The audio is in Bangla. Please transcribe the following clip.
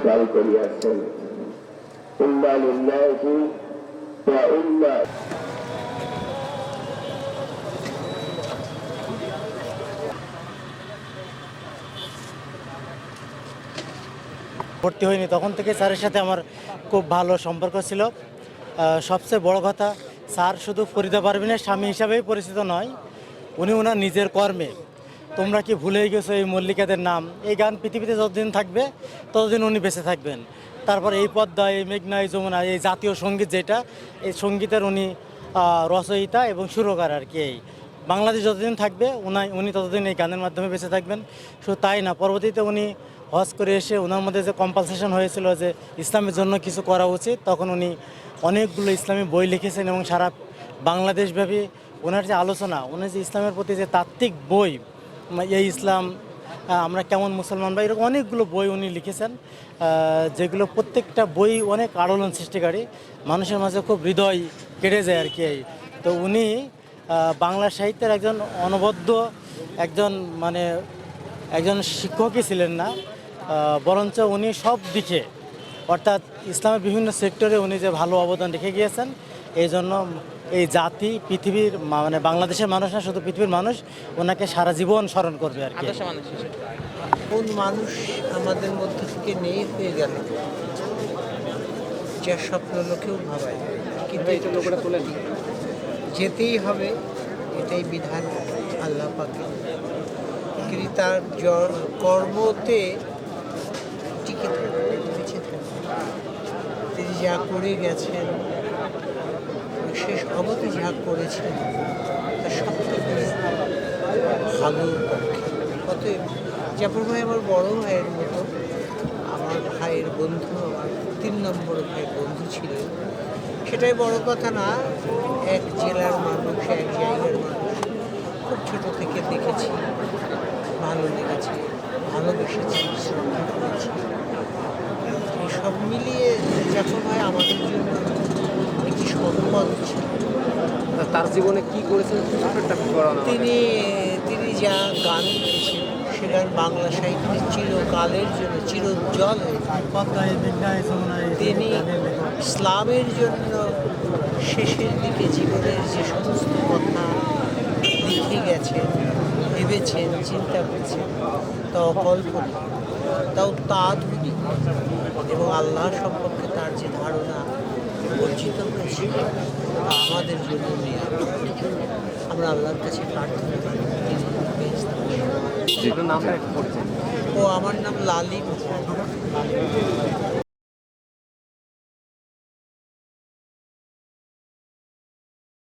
ইন্তেকাল করিয়াছেন। ইন্না লিল্লাহি ওয়া ইন্না ভর্তি হয়নি তখন থেকে স্যারের সাথে আমার খুব ভালো সম্পর্ক ছিল। সবচেয়ে বড় কথা, স্যার শুধু ফরিদা পারভিনের স্বামী হিসাবেই পরিচিত নয়, উনি ওনার নিজের কর্মে তোমরা কি ভুলেই গেছো এই মল্লিকাদের নাম, এই গান পৃথিবীতে যতদিন থাকবে ততদিন উনি বেঁচে থাকবেন। তারপর এই পদ্মা, এই মেঘনা, এই যমুনা, এই জাতীয় সঙ্গীত যেটা, এই সঙ্গীতের উনি রচয়িতা এবং সুরকার আর কি। এই বাংলাদেশ যতদিন থাকবে উনি ততদিন এই গানের মাধ্যমে বেঁচে থাকবেন। শুধু তাই না, পরবর্তীতে উনি হজ করে এসে ওনার মধ্যে যে কম্পালসেশন হয়েছিল যে ইসলামের জন্য কিছু করা উচিত, তখন উনি অনেকগুলো ইসলামী বই লিখেছেন এবং সারা বাংলাদেশব্যাপী ওনার যে আলোচনা, ওনার যে ইসলামের প্রতি যে তাত্ত্বিক বই, এই ইসলাম, আমরা কেমন মুসলমান, বা এরকম অনেকগুলো বই উনি লিখেছেন, যেগুলো প্রত্যেকটা বই অনেক আলোড়ন সৃষ্টিকারী, মানুষের মাঝে খুব হৃদয় কেড়ে যায় আর কি। তো উনি বাংলা সাহিত্যের একজন অনবদ্য একজন শিক্ষকই ছিলেন না, বরঞ্চ উনি সব দিকে, অর্থাৎ ইসলামের বিভিন্ন সেক্টরে উনি যে ভালো অবদান রেখে গিয়েছেন, এই জন্য এই জাতি পৃথিবীর বাংলাদেশের মানুষ না, শুধু পৃথিবীর মানুষ ওনাকে সারা জীবন স্মরণ করবে আর কি। কোন মানুষ আমাদের মধ্যে থেকে নেই হয়ে গেল, যে স্বপ্ন লোকেও ভাবায়, কিন্তু যেতেই হবে, এটাই বিধান আল্লাহ পাকের। কিন্তু তার কর্মতে টিকে থাকবে, বেঁচে থাকবে। তিনি যা করে গেছেন, শেষ অবধি যা করেছেন, তা সব থেকে ভালোর পক্ষে। অতএব জাফর ভাই আমার বড় ভাইয়ের মতো, আমার ভাইয়ের বন্ধু, আমার 3 নম্বর ভাইয়ের বন্ধু ছিলেন। সেটাই বড় কথা না, এক জেলার মানুষ, এক জায়গার মানুষ, খুব ছোটো থেকে দেখেছি, ভালো লেগেছে, ভালোবেসেছি, শ্রদ্ধা করেছি। এই সব মিলিয়ে জাফর ভাই আমাদের জন্য একটি সম্পদ ছিল। তার জীবনে কি করেছেন তিনি যা গান লিখেছেন, সে গান বাংলা সাহিত্যের চিরকালের জন্য চিরোজ্জ্বল হয়ে থাকে। তিনি ইসলামের জন্য শেষের দিকে জীবনের যে সমস্ত কথা লিখে গেছেন, ভেবেছেন, চিন্তা করেছেন, তা অকল্পনীয়, তাও তাৎক্ষণিক, এবং আল্লাহ সম্পর্কে তার যে ধারণা অর্জিত হয়েছে, তা আমাদের জন্য নিয়ে আমরা আল্লাহর কাছে প্রার্থনা করি। ও আমার নাম লালিম।